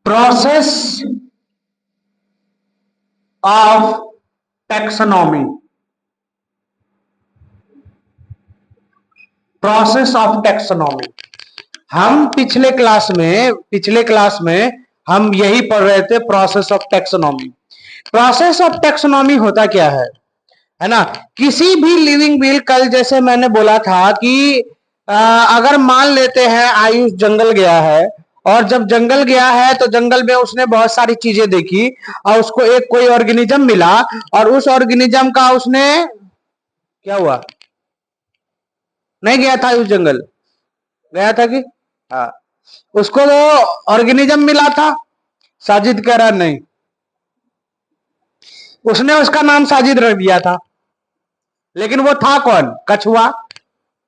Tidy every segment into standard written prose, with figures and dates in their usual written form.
Process of taxonomy. Process of taxonomy हम पिछले class में हम यही पढ़ रहे थे, process of taxonomy. Process of taxonomy होता क्या है ना? किसी भी लिविंग बीइंग, कल जैसे मैंने बोला था कि अगर मान लेते हैं आयुष जंगल गया है, और जब जंगल गया है तो जंगल में उसने बहुत सारी चीजें देखी और उसको एक कोई ऑर्गेनिज्म मिला, और उस ऑर्गेनिज्म का उसने क्या हुआ? नहीं गया था उस जंगल, गया था कि हाँ, उसको वो ऑर्गेनिज्म मिला था। साजिद कह रहा नहीं, उसने उसका नाम साजिद रख दिया था, लेकिन वो था कौन? कछुआ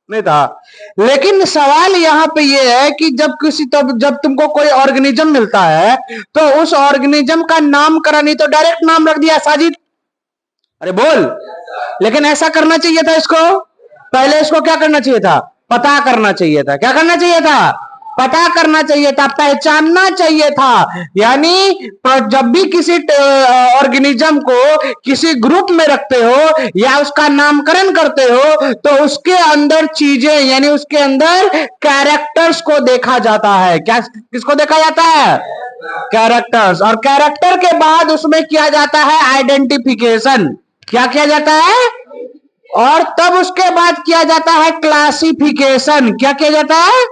नहीं था। लेकिन सवाल यहां पे ये है कि जब तुमको कोई ऑर्गेनिज्म मिलता है तो उस ऑर्गेनिज्म का नामकरण ही तो डायरेक्ट नाम रख दिया साजिद। अरे बोल, लेकिन ऐसा करना चाहिए था इसको, पहले इसको क्या करना चाहिए था? पता करना चाहिए था। क्या करना चाहिए था? पता करना चाहिए था, पहचानना चाहिए था। यानी जब भी किसी ऑर्गेनिज्म को किसी ग्रुप में रखते हो या उसका नामकरण करते हो तो उसके अंदर चीजें, यानी उसके अंदर कैरेक्टर्स को देखा जाता है। क्या किसको देखा जाता है? कैरेक्टर्स। और कैरेक्टर के बाद उसमें किया जाता है आइडेंटिफिकेशन। क्या किया जाता है? और तब उसके बाद किया जाता है क्लासिफिकेशन। क्या किया जाता है?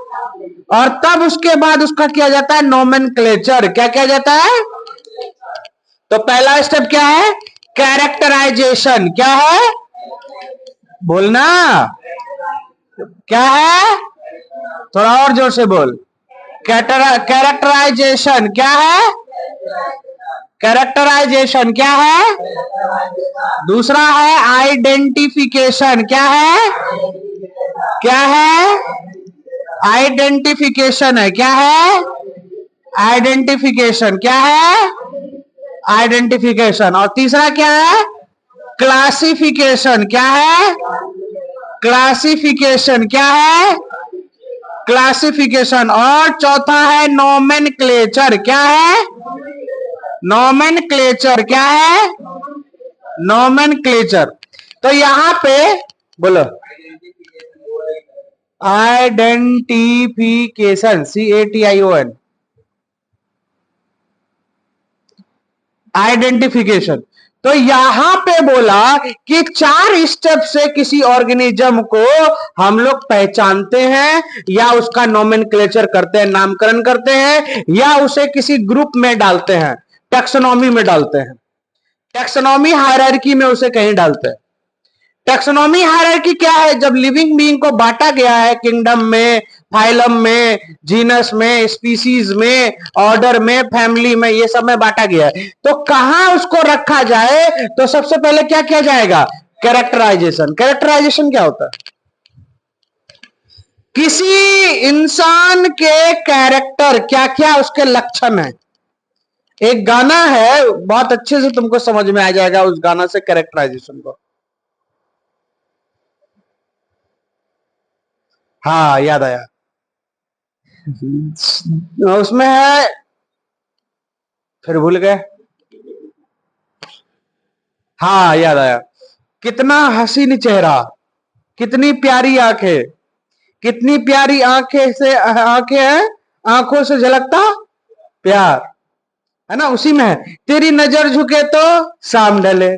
और तब उसके बाद उसका किया जाता है नोमेनक्लेचर। क्या किया जाता है? तो पहला स्टेप क्या है? कैरेक्टराइजेशन। क्या है? बोलना क्या है? थोड़ा और जोर से बोल। कैरेक्टराइजेशन क्या है? कैरेक्टराइजेशन क्या है? दूसरा है आइडेंटिफिकेशन। क्या है? क्या है? आइडेंटिफिकेशन है। क्या है? आइडेंटिफिकेशन। क्या है? आइडेंटिफिकेशन। और तीसरा क्या है? क्लासिफिकेशन। क्या है? क्लासिफिकेशन। क्या है? क्लासिफिकेशन। और चौथा है नोमेनक्लेचर। क्या है? नोमेनक्लेचर। क्या है? नोमेनक्लेचर। तो यहां पे बोलो, आइडेंटिफिकेशन, CATION, आइडेंटिफिकेशन। तो यहां पे बोला कि 4 स्टेप से किसी ऑर्गेनिज्म को हम लोग पहचानते हैं, या उसका नोमेनक्लेचर करते हैं, नामकरण करते हैं, या उसे किसी ग्रुप में डालते हैं, टैक्सोनॉमी में डालते हैं, टैक्सोनॉमी हायरार्की में उसे कहीं डालते हैं। टैक्सोनॉमी हायरार्की क्या है? जब लिविंग बीइंग को बांटा गया है किंगडम में, फाइलम में, जीनस में, स्पीसीज में, ऑर्डर में, फैमिली में, ये सब में बांटा गया है, तो कहां उसको रखा जाए? तो सबसे पहले क्या किया जाएगा? कैरेक्टराइजेशन। कैरेक्टराइजेशन क्या होता है? किसी इंसान के कैरेक्टर, क्या क्या उसके लक्षण है। एक गाना है, बहुत अच्छे से तुमको समझ में आ जाएगा उस गाना से कैरेक्टराइजेशन को। हाँ, याद आया। उसमें है, फिर भूल गए। हाँ, याद आया। कितना हसीन चेहरा, कितनी प्यारी आंखें, कितनी प्यारी आंखें से आंखें हैं, आंखों से झलकता प्यार, है ना? उसी में है। तेरी नजर झुके तो शाम ढले,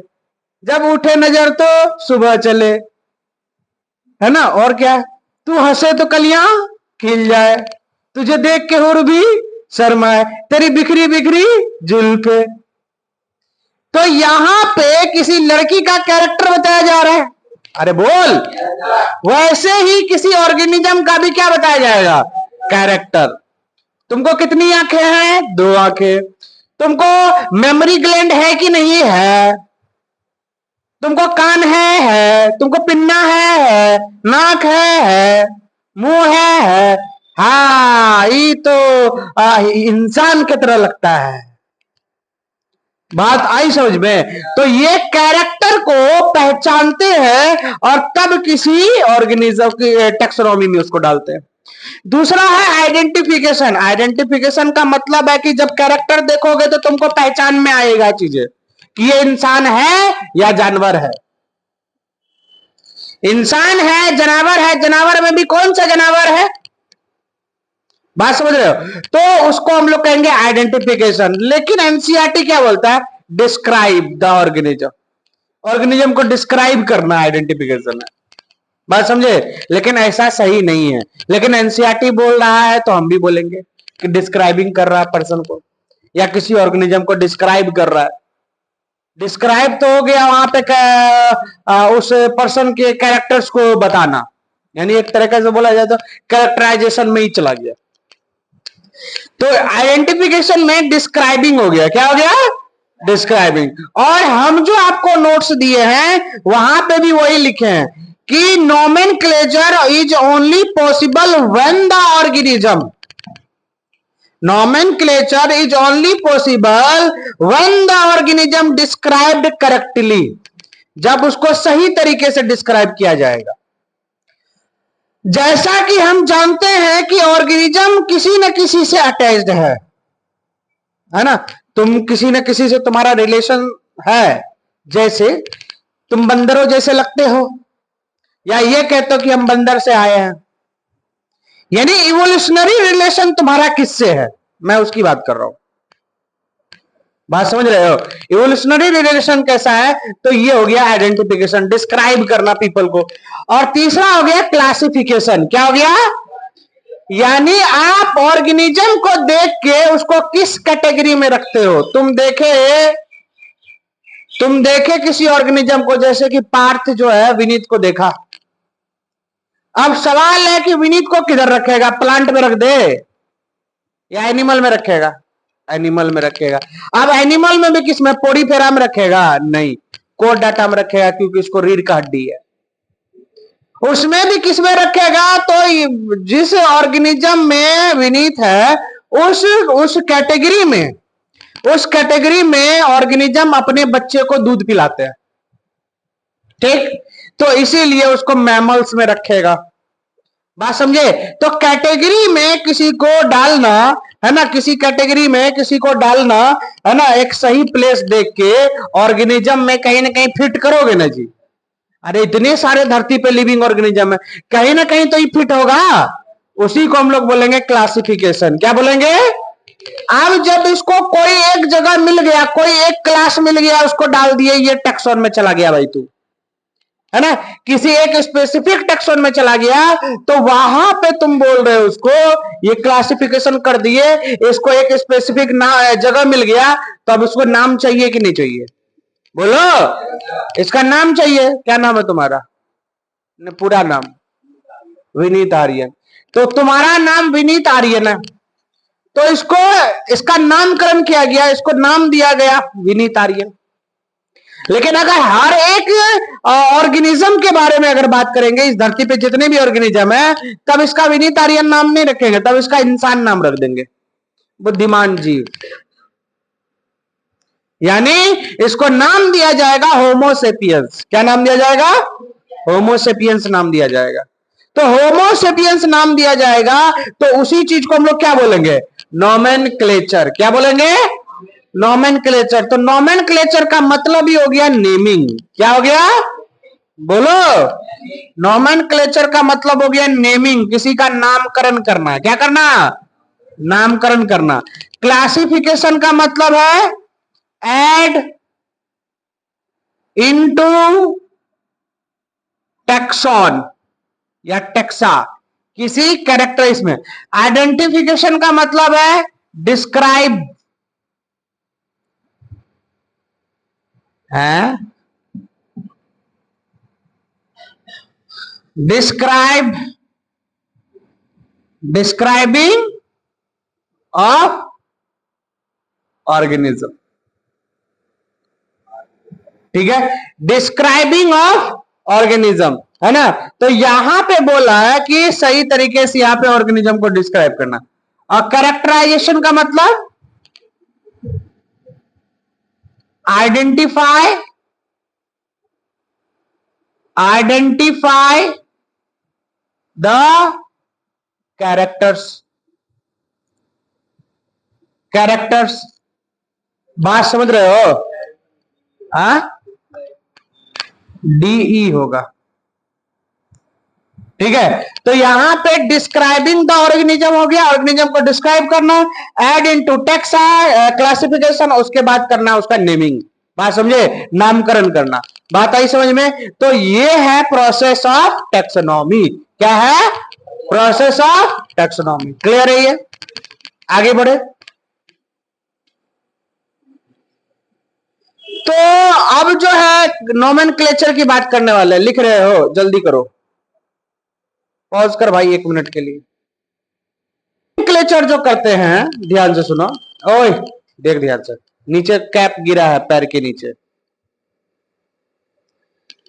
जब उठे नजर तो सुबह चले, है ना? और क्या? तू हंसे तो कलियां खिल जाए, तुझे देख के हुर भी शर्माए, तेरी बिखरी बिखरी जुल्फे। तो यहां पे किसी लड़की का कैरेक्टर बताया जा रहा है। अरे बोल, वैसे ही किसी ऑर्गेनिज्म का भी क्या बताया जाएगा? कैरेक्टर। तुमको कितनी आंखें हैं? 2 आंखें। तुमको मेमोरी ग्लैंड है कि नहीं है? तुमको कान है, तुमको पिन्ना है, नाक है, मुंह है। हाँ, ये तो इंसान की तरह लगता है। बात आई समझ में? तो ये कैरेक्टर को पहचानते हैं और तब किसी ऑर्गेनिज्म की टैक्सोनॉमी में उसको डालते हैं। दूसरा है आइडेंटिफिकेशन। आइडेंटिफिकेशन का मतलब है कि जब कैरेक्टर देखोगे तो तुमको पहचान में आएगा चीजें कि ये इंसान है या जानवर है। इंसान है, जानवर में भी कौन सा जानवर है, बात समझ रहे हो? तो उसको हम लोग कहेंगे आइडेंटिफिकेशन। लेकिन एनसीईआरटी क्या बोलता है? Describe the organism. ऑर्गेनिज्म को डिस्क्राइब करना आइडेंटिफिकेशन है, बात समझे? लेकिन ऐसा सही नहीं है। लेकिन एनसीईआरटी बोल रहा है तो हम भी बोलेंगे कि डिस्क्राइबिंग कर रहा है पर्सन को या किसी ऑर्गेनिज्म को डिस्क्राइब कर रहा है। डिस्क्राइब तो हो गया वहां पे उस पर्सन के कैरेक्टर्स को बताना, यानी एक तरीके से बोला जाए तो कैरेक्टराइजेशन में ही चला गया। तो आइडेंटिफिकेशन में डिस्क्राइबिंग हो गया। क्या हो गया? डिस्क्राइबिंग। और हम जो आपको नोट्स दिए हैं वहां पे भी वही लिखे हैं कि nomenclature is only possible when the organism, nomenclature is only possible when the organism described correctly, जब उसको सही तरीके से डिस्क्राइब किया जाएगा। जैसा कि हम जानते हैं कि ऑर्गेनिज्म किसी न किसी से अटैच्ड है ना? तुम किसी न किसी से तुम्हारा रिलेशन है। जैसे तुम बंदरों जैसे लगते हो, या ये कहते हो कि हम बंदर से आए हैं, यानी इवोल्यूशनरी रिलेशन तुम्हारा किससे है, मैं उसकी बात कर रहा हूं। बात समझ रहे हो? इवोल्यूशनरी रिलेशन कैसा है? तो ये हो गया आइडेंटिफिकेशन, डिस्क्राइब करना पीपल को। और तीसरा हो गया क्लासिफिकेशन। क्या हो गया? यानी आप ऑर्गेनिज्म को देख के उसको किस कैटेगरी में रखते हो। तुम देखे किसी ऑर्गेनिज्म को, जैसे कि पार्थ जो है विनीत को देखा। अब सवाल है कि विनीत को किधर रखेगा? प्लांट में रख दे या एनिमल में रखेगा? एनिमल में रखेगा। अब एनिमल में भी किस में? पोरीफेरा में रखेगा? नहीं, कोर डाटा में रखेगा, क्योंकि इसको रीढ़ का हड्डी है। उसमें भी किस में रखेगा? तो जिस ऑर्गेनिज्म में विनीत है उस कैटेगरी में ऑर्गेनिज्म अपने बच्चे को दूध पिलाते हैं, ठीक? तो इसीलिए उसको मैमल्स में रखेगा। बात समझे? तो कैटेगरी में किसी को डालना है ना, किसी कैटेगरी में किसी को डालना है ना, एक सही प्लेस देख के ऑर्गेनिज्म में कहीं ना कहीं फिट करोगे ना जी। अरे इतने सारे धरती पे लिविंग ऑर्गेनिज्म है, कहीं ना कहीं तो ये फिट होगा। उसी को हम लोग बोलेंगे क्लासिफिकेशन। क्या बोलेंगे? अब जब इसको कोई एक जगह मिल गया, कोई एक क्लास मिल गया, उसको डाल दिए, ये टैक्सॉन में चला गया भाई तू, है ना, किसी एक स्पेसिफिक टैक्सॉन में चला गया, तो वहां पे तुम बोल रहे हो उसको ये क्लासिफिकेशन कर दिए, इसको एक स्पेसिफिक जगह मिल गया, तो अब उसको नाम चाहिए कि नहीं चाहिए? बोलो, इसका नाम चाहिए। क्या नाम है तुम्हारा? पूरा नाम विनीत आर्यन। तो तुम्हारा नाम विनीत आर्यन है, तो इसका नामकरण किया गया, इसको नाम दिया गया विनीत आर्यन। लेकिन अगर हर एक ऑर्गेनिज्म के बारे में अगर बात करेंगे, इस धरती पे जितने भी ऑर्गेनिज्म है, तब इसका विनीत आर्यन नाम नहीं रखेंगे, तब इसका इंसान नाम रख देंगे, बुद्धिमान जीव। यानी इसको नाम दिया जाएगा होमोसेपियंस। क्या नाम दिया जाएगा? होमोसेपियंस नाम दिया जाएगा। तो होमोसेपियंस नाम दिया जाएगा, तो उसी चीज को हम लोग क्या बोलेंगे? नोमेनक्लेचर। क्या बोलेंगे? नोमेनक्लेचर। तो नोमेनक्लेचर का मतलब ही हो गया नेमिंग। क्या हो गया? बोलो, नोमेनक्लेचर का मतलब हो गया नेमिंग, किसी का नामकरण करना। क्या करना? नामकरण करना। क्लासिफिकेशन का मतलब है एड इनटू टैक्सॉन या टैक्सा, किसी कैरेक्टर इसमें। आइडेंटिफिकेशन का मतलब है डिस्क्राइब, है डिस्क्राइबिंग ऑफ ऑर्गेनिज्म, ठीक है, डिस्क्राइबिंग ऑफ ऑर्गेनिज्म, है ना। तो यहां पे बोला है कि सही तरीके से यहां पे ऑर्गेनिज्म को डिस्क्राइब करना। और कैरेक्टराइजेशन का मतलब आइडेंटिफाई द कैरेक्टर्स, कैरेक्टर्स, बात समझ रहे हो? हाँ, DE होगा। ठीक है, तो यहां पे डिस्क्राइबिंग द ऑर्गेनिज्म हो गया, ऑर्गेनिज्म को डिस्क्राइब करना, एड इनटू टेक्स्ट क्लासिफिकेशन, उसके बाद करना उसका नेमिंग। बात समझे? नामकरण करना। बात आई समझ में? तो ये है प्रोसेस ऑफ टेक्सोनॉमी। क्या है? Process of taxonomy. क्लियर है ये? आगे बढ़े। तो अब जो है नोमेनक्लेचर की बात करने वाले, लिख रहे हो? जल्दी करो, पॉज कर भाई 1 मिनट के लिए। नोमेनक्लेचर जो करते हैं, ध्यान से सुनो। ओए देख ध्यान से, नीचे कैप गिरा है पैर के नीचे।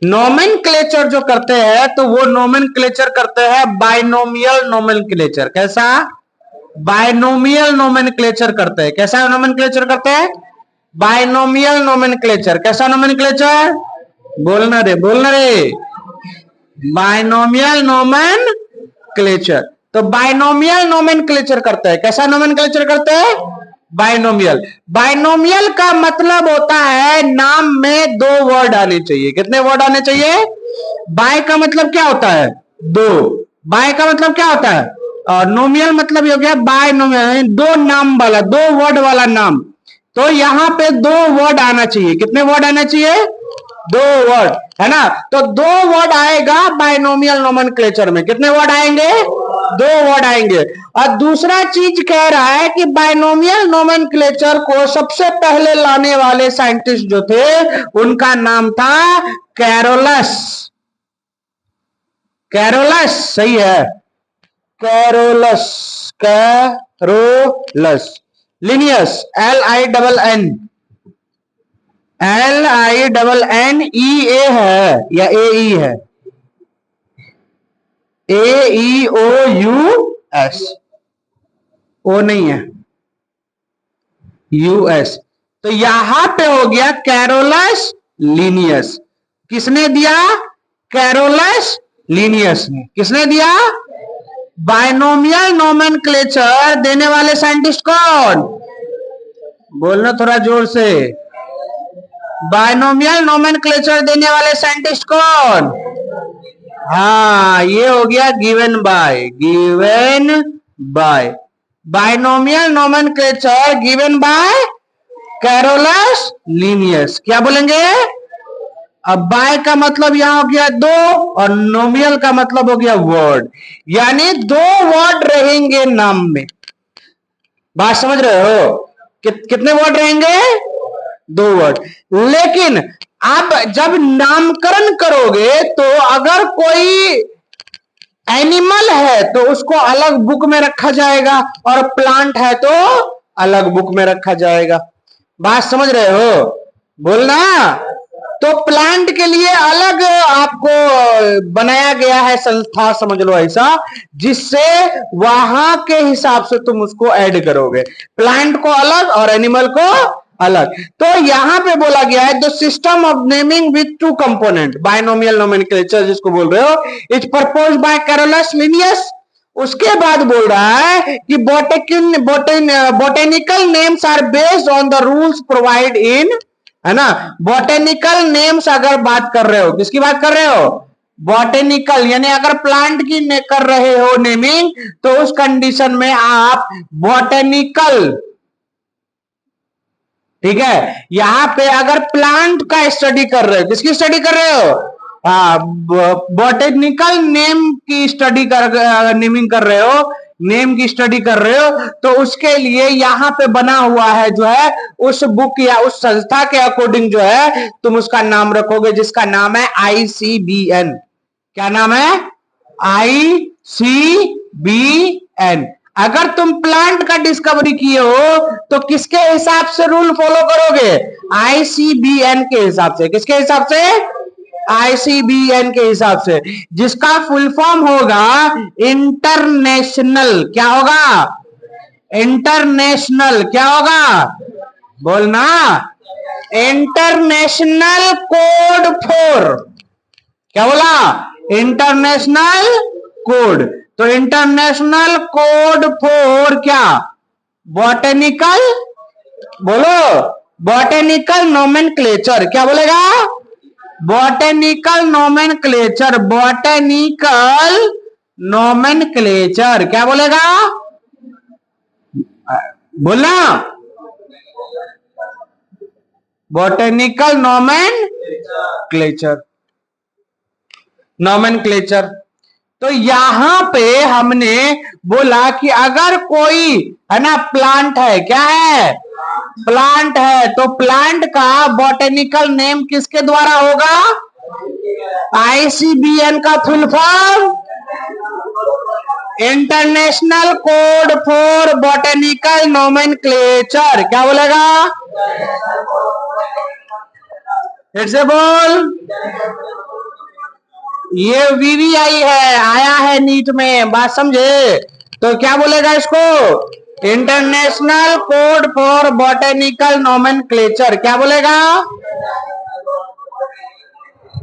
नोमेनक्लेचर जो करते हैं तो वो नोमेनक्लेचर करते हैं बाइनोमियल नोमेनक्लेचर। कैसा? बाइनोमियल नोमेनक्लेचर करते हैं। कैसा नोमेनक्लेचर करते हैं? Binomial nomenclature. कैसा नोमेनक्लेचर? बोलना रे, बोलना रे। Binomial nomenclature. तो बाइनोमियल नोमेनक्लेचर करते हैं। कैसा नोमेनक्लेचर करते हैं? बाइनोमियल। बाइनोमियल का मतलब होता है नाम में 2 वर्ड आने चाहिए। कितने वर्ड आने चाहिए? बाय का मतलब क्या होता है? 2। बाय का मतलब क्या होता है? और नोमियल मतलब हो गया बाय नोमियल, 2 नाम वाला, 2 वर्ड वाला नाम। तो यहां पे 2 वर्ड आना चाहिए। कितने वर्ड आना चाहिए? 2 वर्ड, है ना? तो 2 वर्ड आएगा बाइनोमियल नोमेनक्लेचर में। कितने वर्ड आएंगे? 2 वर्ड आएंगे। और दूसरा चीज कह रहा है कि बाइनोमियल नोमेनक्लेचर को सबसे पहले लाने वाले साइंटिस्ट जो थे उनका नाम था कैरोलस। कैरोलस, सही है, कैरोलस, कैरोलस। लिनियस, LINNE है या AE है? AEOUS, ओ नहीं है, US। तो यहां पे हो गया कैरोलस लिनियस। किसने दिया? कैरोलस लिनियस ने। किसने दिया? बाइनोमियल नोमेनक्लेचर देने वाले साइंटिस्ट कौन? बोलना थोड़ा जोर से। बाइनोमियल नोमेनक्लेचर देने वाले साइंटिस्ट कौन? हाँ, ये हो गया given by, given by. Binomial nomenclature given by Carolus Linnaeus. क्या बोलेंगे? अब बाय का मतलब यहां हो गया 2 और नोमियल का मतलब हो गया वर्ड, यानी 2 वर्ड रहेंगे नाम में। बात समझ रहे हो? कितने वर्ड रहेंगे? 2 वर्ड। लेकिन अब जब नामकरण करोगे तो अगर कोई एनिमल है तो उसको अलग बुक में रखा जाएगा और प्लांट है तो अलग बुक में रखा जाएगा। बात समझ रहे हो? बोलना। तो प्लांट के लिए अलग आपको बनाया गया है संस्था, समझ लो ऐसा, जिससे वहां के हिसाब से तुम उसको ऐड करोगे, प्लांट को अलग और एनिमल को अलग। तो यहां पे बोला गया है the system of naming with 2 component, binomial nomenclature जिसको बोल रहे हो, is proposed by Carolus Linnaeus. उसके बाद बोल रहा है कि botanical names are based on the rules provide in, है ना? बोटेनिकल नेम्स अगर बात कर रहे हो, किसकी बात कर रहे हो? बॉटेनिकल, यानी अगर प्लांट की कर रहे हो नेमिंग तो उस कंडीशन में आप बॉटेनिकल, ठीक है? यहां पे अगर प्लांट का स्टडी कर रहे हो, किसकी स्टडी कर रहे हो? बॉटेनिकल नेम की स्टडी कर, नेमिंग कर रहे हो, नेम की स्टडी कर रहे हो, तो उसके लिए यहां पे बना हुआ है जो है उस बुक या उस संस्था के अकॉर्डिंग जो है तुम उसका नाम रखोगे, जिसका नाम है ICBN। क्या नाम है? ICBN। अगर तुम प्लांट का डिस्कवरी किए हो तो किसके हिसाब से रूल फॉलो करोगे? ICBN के हिसाब से। किसके हिसाब से? ICBN के हिसाब से, जिसका फुल फॉर्म होगा इंटरनेशनल, क्या होगा? इंटरनेशनल, क्या होगा? बोलना। इंटरनेशनल कोड फॉर, क्या बोला? इंटरनेशनल कोड तो इंटरनेशनल कोड फॉर क्या, बॉटेनिकल, बोलो बॉटेनिकल नोमेनक्लेचर, क्या बोलेगा, बॉटेनिकल नोमेनक्लेचर, बॉटेनिकल नोमेनक्लेचर, क्या बोलेगा, बोलना, बॉटेनिकल नोमेनक्लेचर, नोमेनक्लेचर। तो यहां पे हमने बोला कि अगर कोई है ना प्लांट है, क्या है, प्लांट है, तो प्लांट का बॉटेनिकल नेम किसके द्वारा होगा, आईसीबीएन का full form, international code for botanical nomenclature, क्या बोलेगा, फिर से बोल, ये वीवीआई है, आया है नीट में, बात समझे, तो क्या बोलेगा इसको, international code for botanical nomenclature, क्या बोलेगा,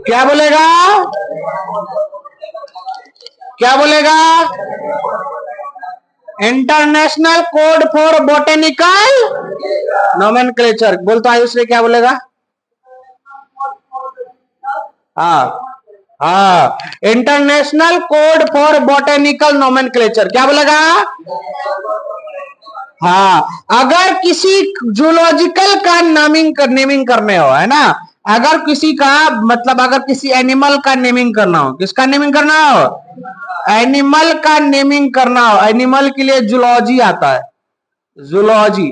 क्या बोलेगा, क्या बोलेगा, international code for botanical nomenclature. बोल तो आयुष रे, क्या बोलेगा, हाँ हाँ, international code for botanical nomenclature, क्या बोलेगा, हाँ, अगर किसी जूलॉजिकल का नेमिंग करने हो, है ना, अगर किसी का मतलब अगर किसी एनिमल का नेमिंग करना हो, किसका नेमिंग करना हो, एनिमल का नेमिंग करना हो, एनिमल के लिए जूलॉजी आता है, जूलॉजी,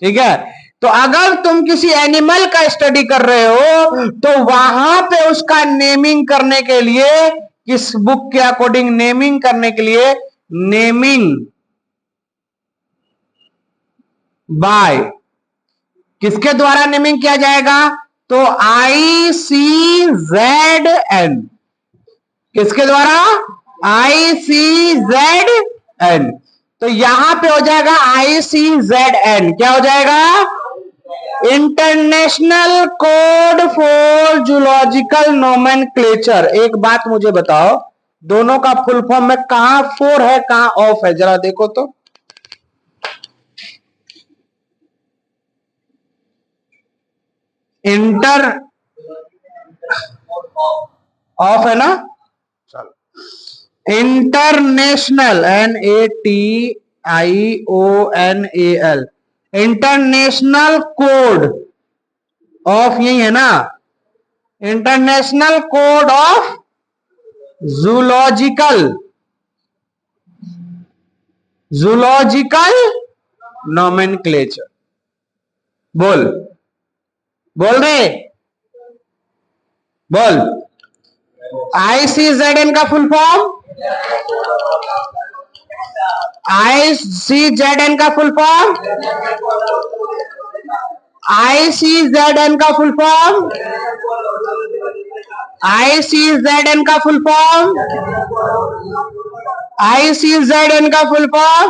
ठीक है, तो अगर तुम किसी एनिमल का स्टडी कर रहे हो तो वहां पे उसका नेमिंग करने के लिए, किस बुक के अकॉर्डिंग नेमिंग करने के लिए, नेमिंग बाय, किसके द्वारा नेमिंग किया जाएगा, तो ICZN, किसके द्वारा, ICZN, तो यहां पे हो जाएगा ICZN, क्या हो जाएगा, international code for zoological nomenclature. एक बात मुझे बताओ, दोनों का फुल फॉर्म में कहां फोर है कहां ऑफ है, जरा देखो तो, इंटर ऑफ है ना, चलो, international NATIONAL, international code of, यही है ना, international code of zoological, zoological nomenclature, बोल, बोल रहे, बोल, ICZN का फुल फॉर्म, ICZN का फुल फॉर्म, ICZN का फुल फॉर्म, ICZN का फुल फॉर्म, ICZN का फुल फॉर्म,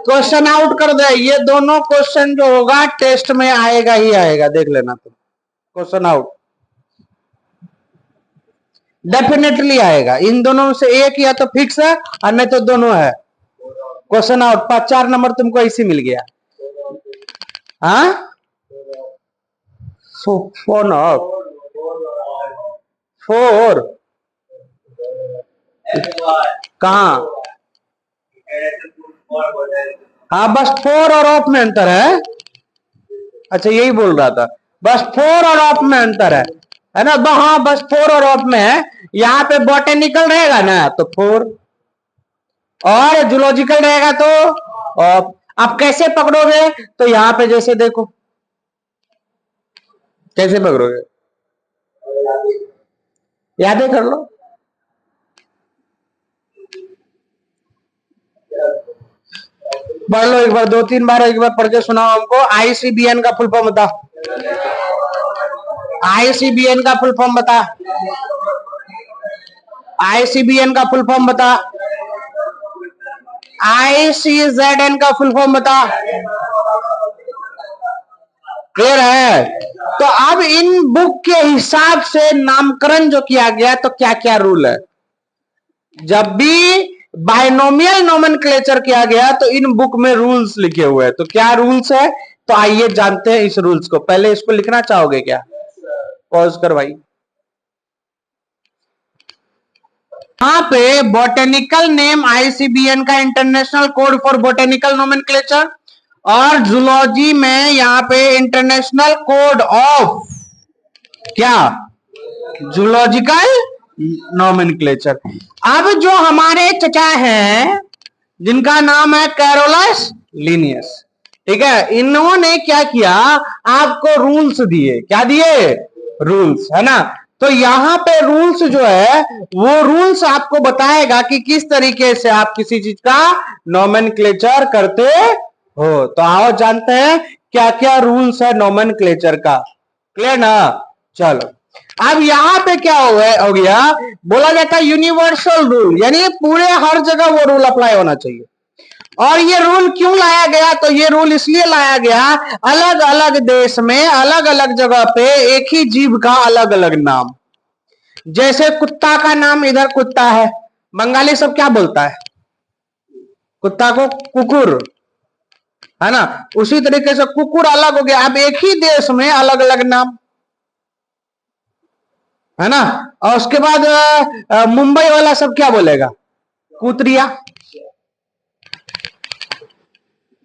क्वेश्चन आउट कर दे, ये दोनों क्वेश्चन जो होगा टेस्ट में आएगा ही आएगा, देख लेना तुम, क्वेश्चन आउट डेफिनेटली आएगा, इन दोनों में से एक या तो फिक्स है और नहीं तो दोनों है, क्वेश्चन आउट, 4 नंबर तुमको इसी मिल गया, हाँ, फोन आउट, 4 कहा, हाँ बस 4 और ऑफ में अंतर है, अच्छा यही बोल रहा था, बस 4 और ऑफ में अंतर है ना, हाँ बस 4 और ऑफ में है, यहाँ पे बॉटेनिकल रहेगा ना तो 4 और जूलॉजिकल रहेगा तो ऑफ। आप कैसे पकड़ोगे, तो यहाँ पे जैसे देखो, कैसे पकड़ोगे, याद कर लो, पढ़ लो एक बार, 2-3 बार एक बार पढ़ के सुनाओ हमको, ICBN का फुल फॉर्म बता, ICBN का फुल फॉर्म बता, ICBN का फुल फॉर्म बता, ICZN का फुल फॉर्म बता, क्लियर है, तो अब इन बुक के हिसाब से नामकरण जो किया गया, तो क्या क्या रूल है, जब भी बाइनोमियल नोमेनक्लेचर किया गया तो इन बुक में रूल्स लिखे हुए हैं। तो क्या रूल्स है, तो आइए जानते हैं इस रूल्स को। पहले इसको लिखना चाहोगे क्या? पॉज कर भाई। यहां पे बोटेनिकल नेम आईसीबीएन का international code for botanical nomenclature, और जूलॉजी में यहां पे इंटरनेशनल कोड ऑफ क्या, जूलॉजिकल नोमेनक्लेचर। अब जो हमारे चचा हैं जिनका नाम है कैरोलस लिनियस, ठीक है, इन्होंने क्या किया, आपको रूल्स दिए। क्या दिए? रूल्स, है ना। तो यहां पे रूल्स जो है वो रूल्स आपको बताएगा कि किस तरीके से आप किसी चीज का नोमेनक्लेचर करते हो। तो आओ जानते हैं क्या क्या रूल्स है नोमेनक्लेचर का। क्लियर ना? चलो, अब यहां पे क्या हो गया, बोला जाता है यूनिवर्सल रूल, यानी पूरे हर जगह वो रूल अप्लाई होना चाहिए। और ये रूल क्यों लाया गया, तो ये रूल इसलिए लाया गया, अलग अलग देश में अलग अलग जगह पे एक ही जीव का अलग अलग नाम। जैसे कुत्ता का नाम इधर कुत्ता है, बंगाली सब क्या बोलता है, कुत्ता को कुकुर, है ना। उसी तरीके से कुकुर अलग हो गया। अब एक ही देश में अलग अलग नाम, है ना। और उसके बाद मुंबई वाला सब क्या बोलेगा, कुतरिया,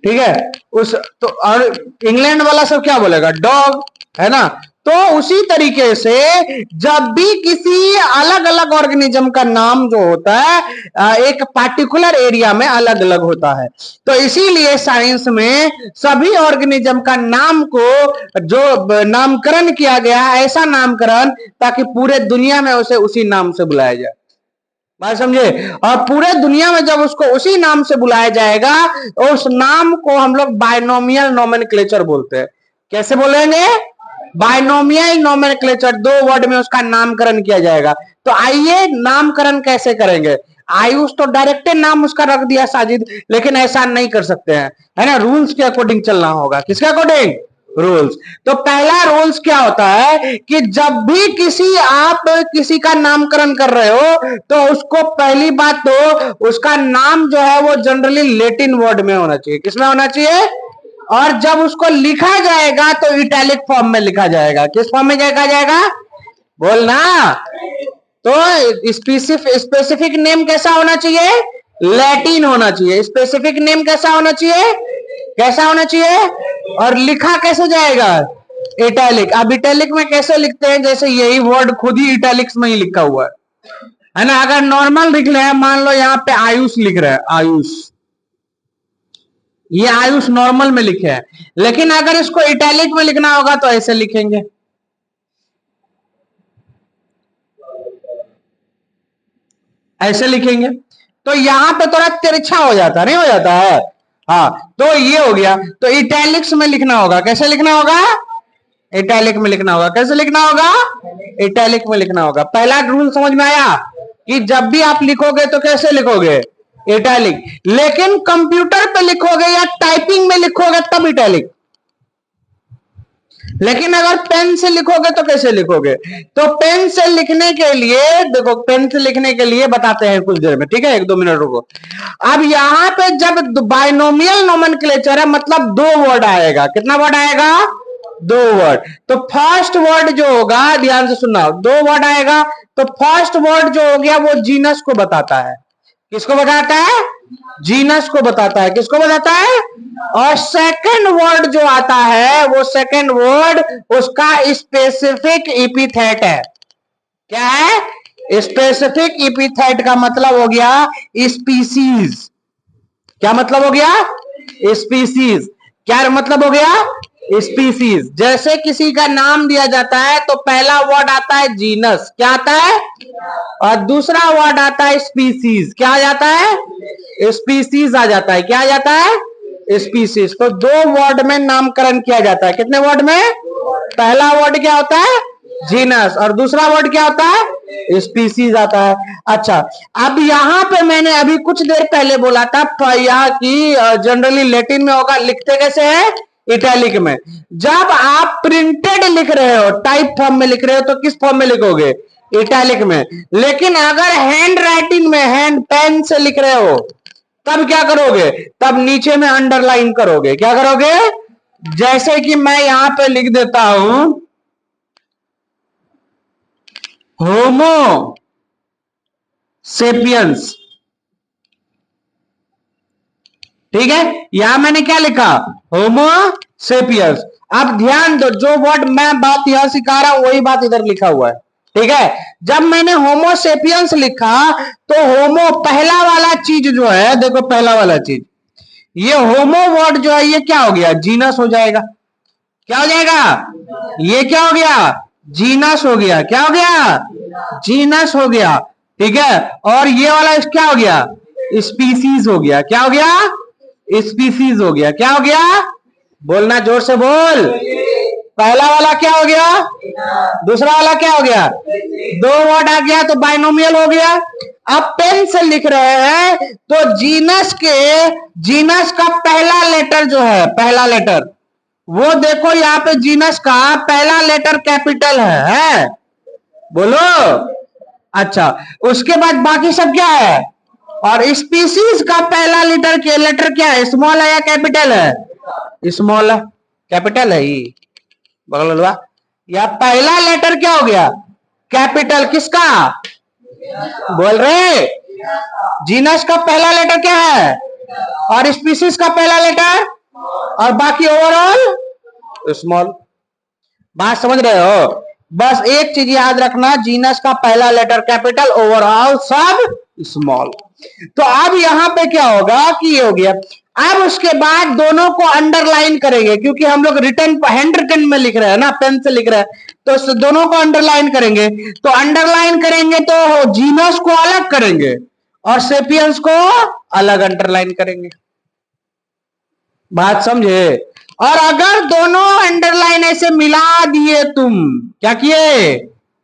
ठीक है। उस तो और इंग्लैंड वाला सब क्या बोलेगा, डॉग, है ना। तो उसी तरीके से जब भी किसी अलग अलग ऑर्गेनिज्म का नाम जो होता है एक पार्टिकुलर एरिया में अलग अलग होता है, तो इसीलिए साइंस में सभी ऑर्गेनिज्म का नाम को जो नामकरण किया गया है, ऐसा नामकरण ताकि पूरे दुनिया में उसे उसी नाम से बुलाया जाए। बात समझे? और पूरे दुनिया में जब उसको उसी नाम से बुलाया जाएगा, उस नाम को हम लोग बाइनोमियल नोमेनक्लेचर बोलते हैं। कैसे बोलेंगे? बाइनोमियल नोमेनक्लेचर, दो वर्ड में उसका नामकरण किया जाएगा। तो आइए नामकरण कैसे करेंगे। आयुष तो डायरेक्ट नाम उसका रख दिया साजिद, लेकिन ऐसा नहीं कर सकते हैं, है ना। रूल्स के अकॉर्डिंग चलना होगा। किसके अकॉर्डिंग? रूल्स। तो पहला रूल्स क्या होता है कि जब भी आप किसी का नामकरण कर रहे हो तो उसको पहली बात तो उसका नाम जो है वो जनरली लैटिन वर्ड में होना चाहिए। किसमें होना चाहिए? और जब उसको लिखा जाएगा तो इटैलिक फॉर्म में लिखा जाएगा। किस फॉर्म में लिखा जाएगा, बोलना। तो स्पेसिफिक नेम कैसा होना चाहिए, लैटिन होना चाहिए। स्पेसिफिक नेम कैसा होना चाहिए, कैसा होना चाहिए। और लिखा कैसे जाएगा, इटैलिक। अब इटैलिक में कैसे लिखते हैं, जैसे यही वर्ड खुद ही इटैलिक्स में ही लिखा हुआ है ना। अगर नॉर्मल लिख रहे हैं, मान लो यहाँ पे आयुष लिख रहे हैं, आयुष, ये आयुष नॉर्मल में लिखे हैं, लेकिन अगर इसको इटैलिक में लिखना होगा तो ऐसे लिखेंगे, ऐसे लिखेंगे। तो यहां पे थोड़ा तिरछा हो जाता, नहीं हो जाता है। हाँ, तो ये हो गया। तो इटैलिक्स में लिखना होगा। कैसे लिखना होगा, इटैलिक में लिखना होगा। कैसे लिखना होगा, इटैलिक में लिखना होगा। पहला रूल समझ में आया कि जब भी आप लिखोगे तो कैसे लिखोगे, इटैलिक। लेकिन कंप्यूटर पे लिखोगे या टाइपिंग में लिखोगे तब इटैलिक। लेकिन अगर पेन से लिखोगे तो कैसे लिखोगे, तो पेन से लिखने के लिए देखो, पेन से लिखने के लिए बताते हैं कुछ देर में, ठीक है, 1-2 मिनट रुको। अब यहां पे जब बाइनोमियल नोमेनक्लेचर है, मतलब दो वर्ड आएगा। कितना वर्ड आएगा, दो वर्ड। तो फर्स्ट वर्ड जो होगा, ध्यान से सुनना, दो वर्ड आएगा। तो फर्स्ट वर्ड जो हो गया वो जीनस को बताता है। किसको बताता है, जीनस को बताता है। किसको बताता है। और सेकंड वर्ड जो आता है, वो सेकंड वर्ड उसका स्पेसिफिक इपिथेट है। क्या है, स्पेसिफिक इपिथेट का मतलब हो गया स्पीसीज। क्या मतलब हो गया, स्पीसीज। क्या मतलब हो गया, स्पीसीज। जैसे किसी का नाम दिया जाता है तो पहला वर्ड आता है जीनस, क्या आता है, और दूसरा वर्ड आता है स्पीसीज। क्या आ जाता है, स्पीसीज आ जाता है। क्या आ जाता है, स्पीसीज। तो दो वर्ड में नामकरण किया जाता है। कितने वर्ड में, पहला वर्ड क्या होता है, जीनस, और दूसरा वर्ड क्या होता है, स्पीसीज आता है। अच्छा, अब यहां पे मैंने अभी कुछ देर पहले बोला था यहाँ की जनरली लैटिन में होगा। लिखते कैसे है, इटैलिक में। जब आप प्रिंटेड लिख रहे हो, टाइप फॉर्म में लिख रहे हो, तो किस फॉर्म में लिखोगे, इटैलिक में। लेकिन अगर हैंड राइटिंग में, हैंड पेन से लिख रहे हो, तब क्या करोगे? तब नीचे में अंडरलाइन करोगे। क्या करोगे? जैसे कि मैं यहां पे लिख देता हूं, होमो सेपियंस। ठीक है, यहां मैंने क्या लिखा? होमो सेपियंस। अब ध्यान दो, जो वर्ड मैं बात यहां सिखा रहा हूं वही बात इधर लिखा हुआ है। ठीक है, जब मैंने होमो सेपियंस लिखा तो होमो पहला वाला चीज जो है, देखो पहला वाला चीज, ये होमो वर्ड जो है ये क्या हो गया? जीनस हो जाएगा। क्या हो जाएगा? ये क्या हो गया? जीनस हो गया। क्या हो गया? जीनस हो गया। ठीक है, और ये वाला क्या हो गया? स्पीसीज हो गया। क्या हो गया? स्पीसीज हो गया। क्या हो गया? बोलना जोर से बोल। पहला वाला क्या हो गया? दूसरा वाला क्या हो गया? दो वर्ड आ गया तो बाइनोमियल हो गया। अब पेन से लिख रहे हैं तो जीनस का पहला लेटर जो है, पहला लेटर वो देखो यहां पे जीनस का पहला लेटर कैपिटल है? बोलो। अच्छा, उसके बाद बाकी सब क्या है? और स्पीसीज का पहला लेटर क्या है? स्मॉल है या कैपिटल है? स्मॉल है। कैपिटल है ही बगल वाला। या पहला लेटर क्या हो गया? कैपिटल। किसका बोल रहे? जीनस का पहला लेटर क्या है? और स्पीसीज का पहला लेटर, और बाकी ओवरऑल स्मॉल। बात समझ रहे हो? बस एक चीज याद रखना, जीनस का पहला लेटर कैपिटल, ओवरऑल सब स्मॉल। तो अब यहां पे क्या होगा कि ये हो गया। अब उसके बाद दोनों को अंडरलाइन करेंगे, क्योंकि हम लोग रिटर्न हैंड रिटन में लिख रहे हैं ना, पेन से लिख रहे हैं, तो दोनों को अंडरलाइन करेंगे। तो अंडरलाइन करेंगे तो जीनस को अलग करेंगे और सेपियंस को अलग अंडरलाइन करेंगे। बात समझे? और अगर दोनों अंडरलाइन ऐसे मिला दिए, तुम क्या किए?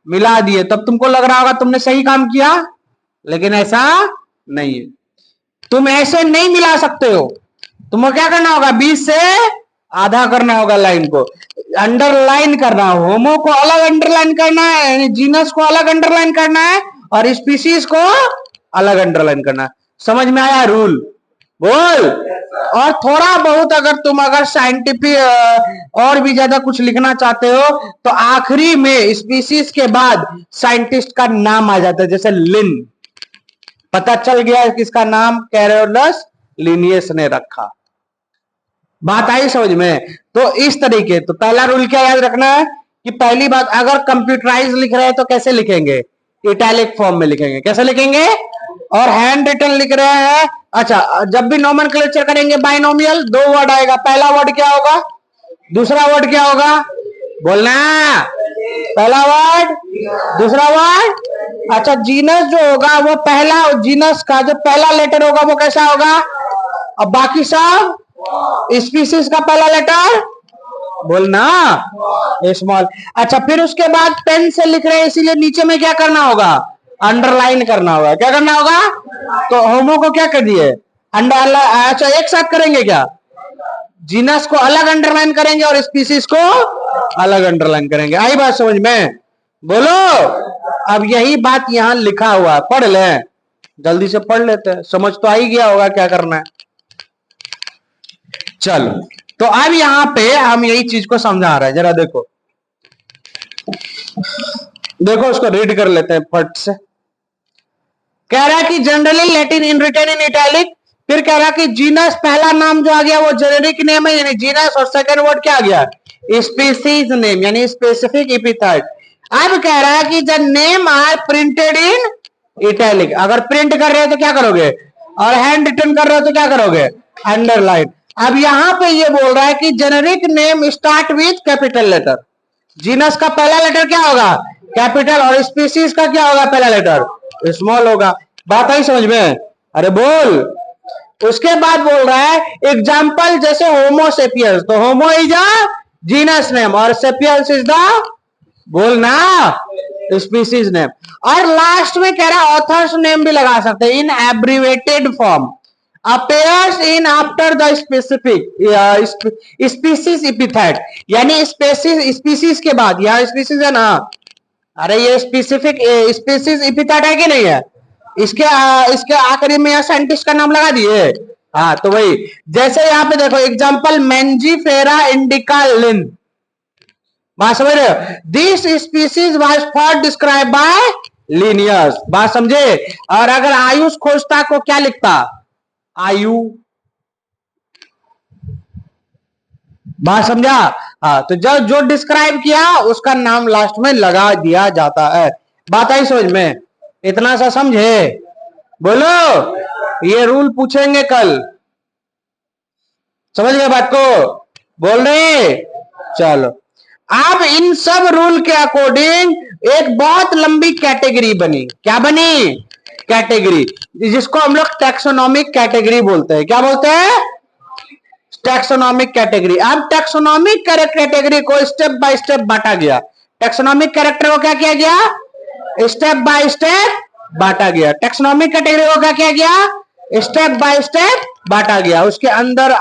मिला दिए, तब तुमको लग रहा होगा तुमने सही काम किया, लेकिन ऐसा नहीं है। तुम ऐसे नहीं मिला सकते हो। तुमको क्या करना होगा? 20 से आधा करना होगा लाइन को, अंडरलाइन करना। होमो को अलग अंडरलाइन करना है, यानी जीनस को अलग अंडरलाइन करना है, और स्पीसीज को अलग अंडरलाइन करना है। समझ में आया रूल? बोल। और थोड़ा बहुत अगर तुम साइंटिफिक और भी ज्यादा कुछ लिखना चाहते हो तो आखिरी में स्पीसीज के बाद साइंटिस्ट का नाम आ जाता है, जैसे लिन। पता चल गया किसका नाम कैरोलस लिनियस ने रखा। बात आई समझ में? तो इस तरीके, तो पहला रूल क्या याद रखना है कि पहली बात, अगर कंप्यूटराइज लिख रहे हैं तो कैसे लिखेंगे? इटैलिक फॉर्म में लिखेंगे। कैसे लिखेंगे? और हैंड रिटन लिख रहे हैं, अच्छा, जब भी नोमेनक्लेचर करेंगे बाइनोमियल, दो वर्ड आएगा। पहला वर्ड क्या होगा? दूसरा वर्ड क्या होगा? बोलना। पहला वर्ड, दूसरा वर्ड। अच्छा, जीनस जो होगा वो पहला, जीनस का जो पहला लेटर होगा वो कैसा होगा? अब बाकी सब स्पीसीज का पहला लेटर बोलना स्मॉल। अच्छा, फिर उसके बाद पेन से लिख रहे हैं इसीलिए नीचे में क्या करना होगा? अंडरलाइन करना होगा। क्या करना होगा? तो होमो को क्या कर दिए? अंडर। अच्छा, एक साथ करेंगे क्या? जीनस को अलग अंडरलाइन करेंगे और स्पीसीज को अलग अंडरलाइन करेंगे। आई बात समझ में? बोलो। अब यही बात यहां लिखा हुआ है, पढ़ ले, जल्दी से पढ़ लेते हैं। समझ तो आ ही गया होगा क्या करना है। चलो, तो अब यहां पे हम यही चीज को समझा रहे हैं, जरा देखो। देखो, उसको रीड कर लेते हैं फट से। कह रहा है कि generally Latin in written in italic. फिर कह रहा है कि जीनस, पहला नाम जो आ गया वो जेनेरिक नेम है, यानी जीनस, और सेकंड वर्ड क्या आ गया? स्पीसीज नेम, यानी स्पेसिफिक एपिथेट। अब कह रहा है कि the name are printed in italic. अगर प्रिंट कर रहे हो तो क्या करोगे? और हैंड रिटन कर रहे हो तो क्या करोगे? अंडरलाइन। अब यहां पे ये बोल रहा है कि generic name start with capital letter. Genus का पहला लेटर क्या होगा? कैपिटल, और स्पीसीज का क्या होगा पहला लेटर? स्मॉल होगा। बात आई समझ में? अरे बोल। उसके बाद बोल रहा है एग्जाम्पल, जैसे होमोसेपियंस, तो होमो इज अ जीनस नेम और सेपियंस इज द, बोलना, स्पीसीज नेम। और लास्ट में कह रहा है ऑथर्स नेम भी लगा सकते हैं, in abbreviated form appears in after the specific species epithet, यानी स्पीसीज के बाद, यहां स्पीसीज है ना, अरे ये स्पेसिफिक स्पीसीज एपिथेट है कि नहीं है? इसके आखिरी में यहाँ साइंटिस्ट का नाम लगा दिए। हाँ तो वही, जैसे यहाँ पे देखो एग्जांपल मैंजीफेरा इंडिका लिन, बात समझ रहे हो? This species was first describe by Linnaeus, बात समझे? और अगर आयुष खोजता को क्या लिखता? आयु, बात समझा? हाँ तो जब जो डिस्क्राइब किया उसका नाम लास्ट में लगा दिया जाता है। बात आई समझ में? इतना सा समझे? बोलो, ये रूल पूछेंगे कल, समझ गए बात को? बोल रहे? चलो, अब इन सब रूल के अकॉर्डिंग एक बहुत लंबी कैटेगरी बनी। क्या बनी? कैटेगरी, जिसको हम लोग टैक्सोनॉमिक कैटेगरी बोलते हैं। क्या बोलते हैं? Taxonomic category. अब टैक्सोनॉमिक कैटेगरी को स्टेप बाय स्टेप बांटा गया। टैक्सोनॉमिक कैरेक्टर को क्या किया गया? स्टेप बाय स्टेप बांटा गया। टैक्सोनॉमिक कैटेगरी को क्या किया गया? स्टेप बाय स्टेप बांटा गया। उसके अंदर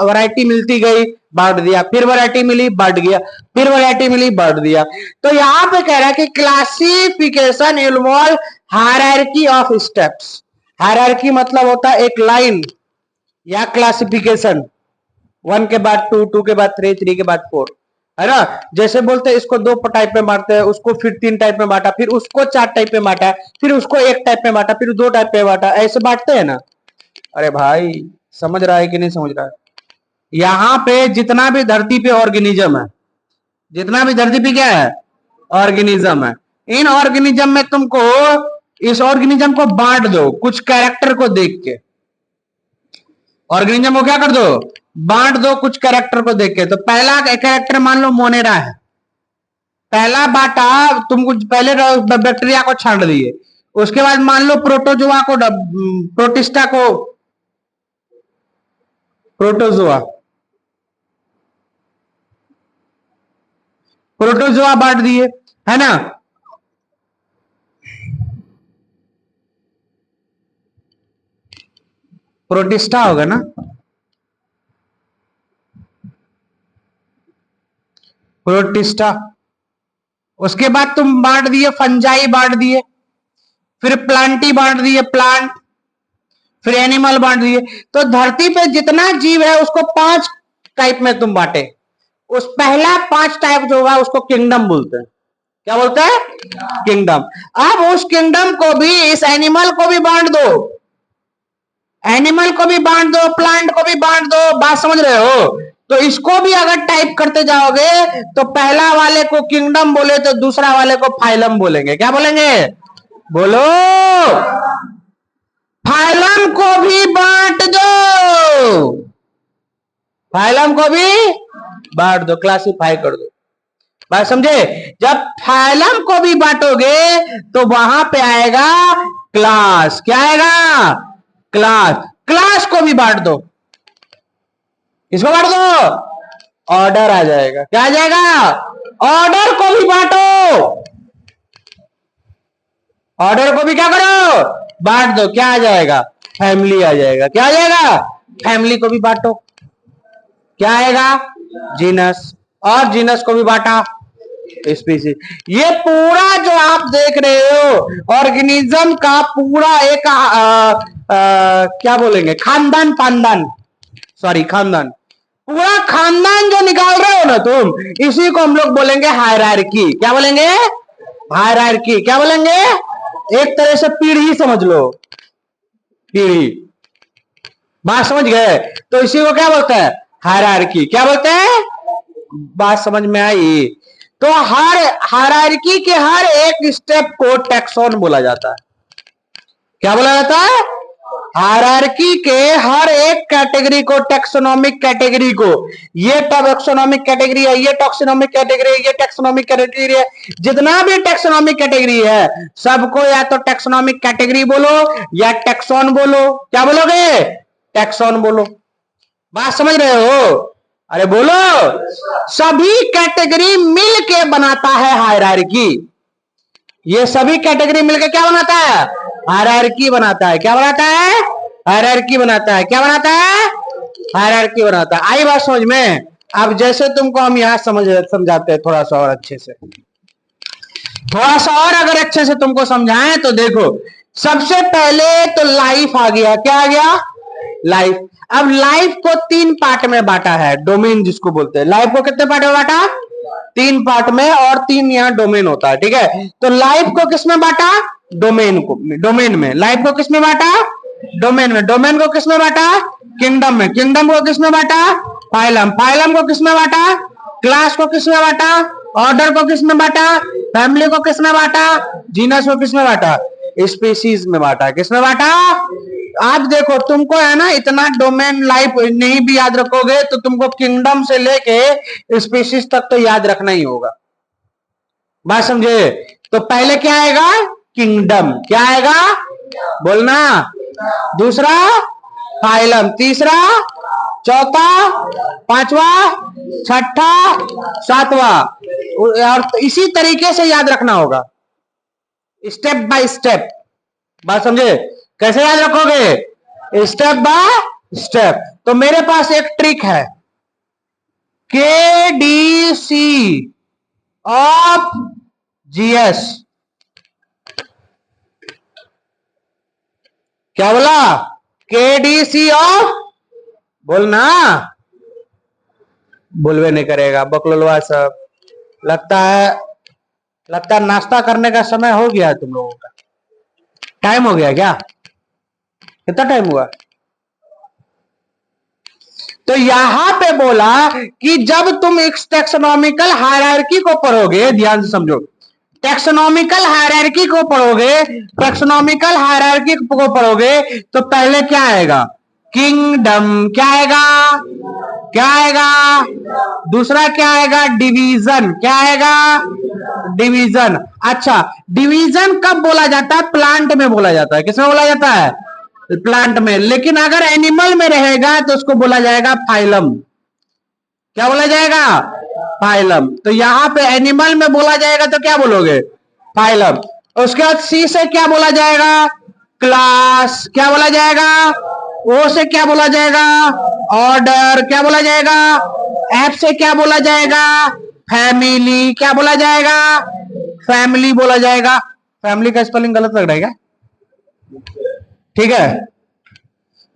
वैरायटी मिलती गई, बांट दिया, फिर वैरायटी मिली, बांट गया, फिर वैरायटी मिली, बांट दिया। तो यहां पे कह रहा है कि classification involve hierarchy of steps. Hierarchy मतलब होता है एक लाइन या क्लासिफिकेशन, 1 के बाद 2, 2 के बाद 3, 3 के बाद 4, है ना? जैसे बोलते हैं इसको 2 टाइप में बांटते हैं, उसको फिर 3 टाइप में बांटा, फिर उसको 4 टाइप में बांटा, फिर उसको 1 टाइप में बांटा, फिर 2 टाइप में बांटा, ऐसे बांटते हैं ना। अरे भाई समझ रहा है कि नहीं समझ रहा है? यहां पे जितना भी धरती पे ऑर्गेनिज्म है, जितना भी धरती पे क्या है? ऑर्गेनिज्म है। इन ऑर्गेनिज्म में तुमको इस ऑर्गेनिज्म को बांट दो कुछ कैरेक्टर को देख के। ऑर्गेनिज्म को क्या कर दो? बांट दो कुछ कैरेक्टर को देख के। तो पहला कैरेक्टर मान लो मोनेरा है, पहला बांटा तुम कुछ पहले बैक्टीरिया को छांट दिए, उसके बाद मान लो प्रोटोजोआ को, प्रोटिस्टा को, प्रोटोजोआ, प्रोटोजोआ बांट दिए, है ना? प्रोटिस्टा होगा ना, प्रोटिस्टा। उसके बाद तुम बांट दिए फंजाई बांट दिए, फिर प्लांटी बांट दिए, प्लांट, फिर एनिमल बांट दिए। तो धरती पे जितना जीव है उसको 5 टाइप में तुम बांटे। उस पहला 5 टाइप जो होगा उसको किंगडम बोलते हैं। क्या बोलते हैं? किंगडम। अब उस किंगडम को भी, इस एनिमल को भी बांट दो, एनिमल को भी बांट दो, प्लांट को भी बांट दो, बात समझ रहे हो? तो इसको भी अगर टाइप करते जाओगे तो पहला वाले को किंगडम बोले तो दूसरा वाले को फाइलम बोलेंगे। क्या बोलेंगे? बोलो, फाइलम को भी बांट दो, फाइलम को भी बांट दो, क्लासिफाई कर दो। बात समझे? जब फाइलम को भी बांटोगे तो वहां पे आएगा क्लास। क्या आएगा? क्लास। क्लास को भी बांट दो, इसको बांट दो, ऑर्डर आ जाएगा। क्या आ जाएगा? ऑर्डर को भी बांटो, ऑर्डर को भी क्या करो? बांट दो। क्या आ जाएगा? फैमिली आ जाएगा। क्या आ जाएगा? फैमिली को भी बांटो, क्या आएगा? जीनस। और जीनस को भी बांटा, स्पीसीज। ये पूरा जो आप देख रहे हो ऑर्गेनिज्म का पूरा एक क्या बोलेंगे, खानदान, पानदान, सॉरी खानदान, पूरा खानदान जो निकाल रहे हो ना तुम, इसी को हम लोग बोलेंगे हायरार्की। क्या बोलेंगे? हायरार्की। क्या बोलेंगे? एक तरह से पीढ़ी समझ लो, पीढ़ी। बात समझ गए? तो इसी को क्या बोलते हैं? हायरार्की। क्या बोलते हैं? बात समझ में आई? तो हर हायरार्की के हर एक स्टेप को टैक्सॉन बोला जाता है। क्या बोला जाता है? हायरार्की के हर एक कैटेगरी को, टैक्सोनॉमिक कैटेगरी को, ये टैक्सोनॉमिक कैटेगरी है, ये टैक्सोनॉमिक कैटेगरी है, ये टैक्सोनॉमिक कैटेगरी है, जितना भी टैक्सोनॉमिक कैटेगरी है सबको या तो टैक्सोनॉमिक कैटेगरी बोलो या टैक्सॉन बोलो। क्या बोलोगे? टैक्सॉन बोलो। बात समझ रहे हो? अरे बोलो, सभी कैटेगरी मिल के बनाता है हायरार्की। ये सभी कैटेगरी मिलकर क्या बनाता है? हायरार्की बनाता है। क्या बनाता है? हायरार्की बनाता है। क्या बनाता है? हायरार्की बनाता है। आई बात समझ में? अब जैसे तुमको हम यहां समझाते हैं थोड़ा सा और अच्छे से। थोड़ा सा और अगर अच्छे से तुमको समझाएं तो देखो, सबसे पहले तो लाइफ आ गया। क्या आ गया? लाइफ। अब लाइफ को 3 पार्ट में बांटा है, डोमेन जिसको बोलते हैं। लाइफ को कितने पार्ट में बांटा? 3 पार्ट में, और 3 यहाँ डोमेन होता है। ठीक है, तो लाइफ को किसमें बांटा? डोमेन को, डोमेन में। लाइफ को किसमें बांटा? डोमेन में। डोमेन को किसमें बांटा? किंगडम में। किंगडम को किसमें बांटा? फाइलम। फाइलम को किसमें बांटा? क्लास को किसमें बांटा? ऑर्डर को किसमें बांटा? फैमिली को किसमें बांटा? जीनस को किसमें बांटा? स्पीसीज में बांटा। किसमें बांटा? आप देखो, तुमको है ना इतना डोमेन लाइफ नहीं भी याद रखोगे तो तुमको किंगडम से लेके स्पीसीज तक तो याद रखना ही होगा। बात समझे? तो पहले क्या आएगा? किंगडम। क्या आएगा? बोलना। दूसरा फाइलम, तीसरा, चौथा, पांचवा, छठा, सातवां, और इसी तरीके से याद रखना होगा, स्टेप बाय स्टेप। बात समझे? कैसे याद रखोगे? Step by step. तो मेरे पास एक ट्रिक है, KDC ऑफ GS। क्या बोला? KDC ऑफ, बोलना। बोलवे नहीं करेगा बकलोलवा सब। लगता है नाश्ता करने का समय हो गया है तुम लोगों का। टाइम हो गया क्या? कितना टाइम हुआ? तो यहां पे बोला कि जब तुम एक टेक्सोनॉमिकल हायरार्की को पढ़ोगे, ध्यान से समझो, टेक्सोनॉमिकल हायरार्की को पढ़ोगे, टेक्सोनॉमिकल हायरार्की को पढ़ोगे तो पहले क्या आएगा? किंगडम। क्या आएगा? क्या आएगा? दूसरा क्या आएगा? डिवीजन। क्या आएगा? डिवीजन। अच्छा, डिवीजन कब बोला जाता है? प्लांट में बोला जाता है। किसमें बोला जाता है? प्लांट में। लेकिन अगर एनिमल में रहेगा तो उसको बोला जाएगा फाइलम। क्या बोला जाएगा? फाइलम। तो यहां पे एनिमल में बोला जाएगा तो क्या बोलोगे? फाइलम। उसके बाद सी से क्या बोला जाएगा? क्लास। क्या बोला जाएगा? ओ से क्या बोला जाएगा? ऑर्डर। क्या बोला जाएगा? एफ से क्या बोला जाएगा? फैमिली। क्या बोला जाएगा? फैमिली बोला जाएगा। फैमिली का स्पेलिंग गलत लग रहा है क्या? ठीक है।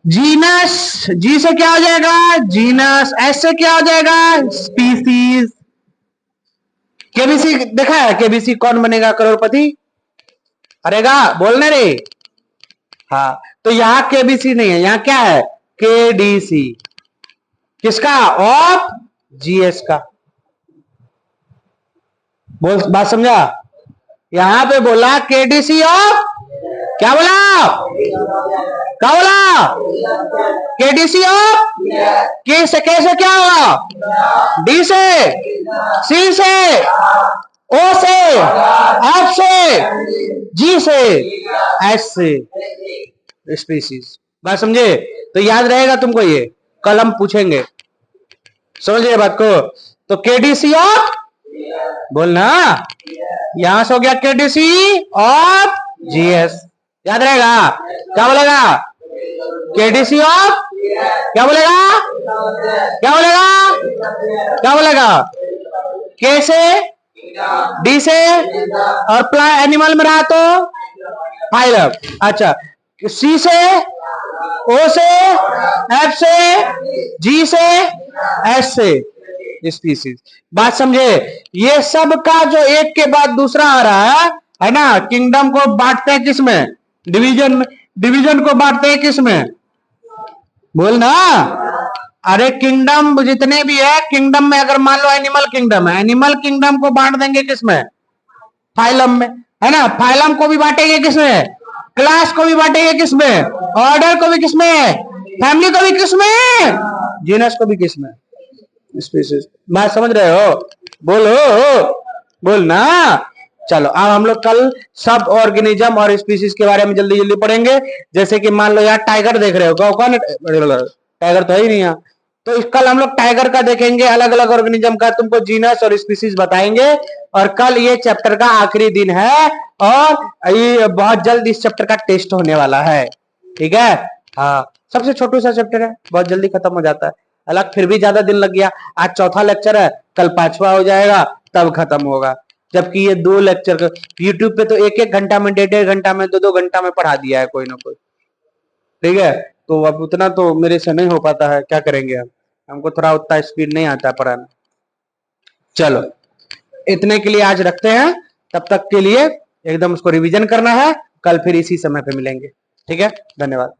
जीनस, जी से क्या हो जाएगा? जीनस। एस से क्या हो जाएगा? स्पीसीज। केबीसी देखा है? केबीसी कौन बनेगा करोड़पति? अरेगा बोलने रे। हाँ, तो यहां केबीसी नहीं है, यहां क्या है? KDC। किसका? ऑफ GS का। बोल, बात समझा? यहां पे बोला KDC ऑफ, क्या बोला? क्या बोला? KDC ऑफ कैसे? कैसे क्या होगा? D से, C से, O से, F से, G से, S से, स्पीसीज। बात समझे? तो याद रहेगा तुमको, ये कल हम पूछेंगे। समझिए बात को? तो KDC ऑफ, बोलना। यहां से हो गया KDC ऑफ GS। याद रहेगा? क्या बोलेगा? KDC ऑफ, क्या बोलेगा? क्या बोलेगा? क्या बोलेगा? K से, D से, और प्लांट एनिमल में रहा तो फाइलम। अच्छा, C से, O से, F से, G से, S से, स्पीसीज। बात समझे? ये सब का जो एक के बाद दूसरा आ रहा है ना? किंगडम को बांटते हैं किसमें? डिवीजन में। डिवीजन को बांटते हैं किसमें? बोलना। अरे किंगडम जितने भी है, किंगडम में अगर मान लो एनिमल किंगडम है, एनिमल किंगडम को बांट देंगे किसमें? फाइलम में, है ना? फाइलम को भी बांटेंगे किसमें? क्लास को भी बांटेंगे किसमें? ऑर्डर को भी किसमें? फैमिली को भी किसमें? जीनस को भी किसमें? स्पीसीज। बात समझ रहे हो? बोलो, बोलना। चलो, अब हम लोग कल सब ऑर्गेनिज्म और स्पीसीज के बारे में जल्दी जल्दी पढ़ेंगे। जैसे कि मान लो यार टाइगर देख रहे हो, कौन? टाइगर तो है ही नहीं यहाँ। तो कल हम लोग टाइगर का देखेंगे, अलग अलग ऑर्गेनिज्म का तुमको जीनस और स्पीसीज बताएंगे। और कल ये चैप्टर का आखिरी दिन है, और ये बहुत जल्द इस चैप्टर का टेस्ट होने वाला है। ठीक है? हाँ, सबसे छोटू सा चैप्टर है, बहुत जल्दी खत्म हो जाता है। अलग फिर भी ज्यादा दिन लग गया। आज चौथा लेक्चर है, कल 5वां हो जाएगा, तब खत्म होगा। जबकि ये 2 लेक्चर का यूट्यूब पे तो 1-1 घंटा में, 1.5 घंटा में, 2-2 घंटा में पढ़ा दिया है कोई ना कोई। ठीक है, तो अब उतना तो मेरे से नहीं हो पाता है, क्या करेंगे हम, हमको थोड़ा उतना स्पीड नहीं आता पढ़ाना। चलो इतने के लिए आज रखते हैं, तब तक के लिए एकदम उसको रिवीजन करना है, कल फिर इसी समय पे मिलेंगे। ठीक है, धन्यवाद।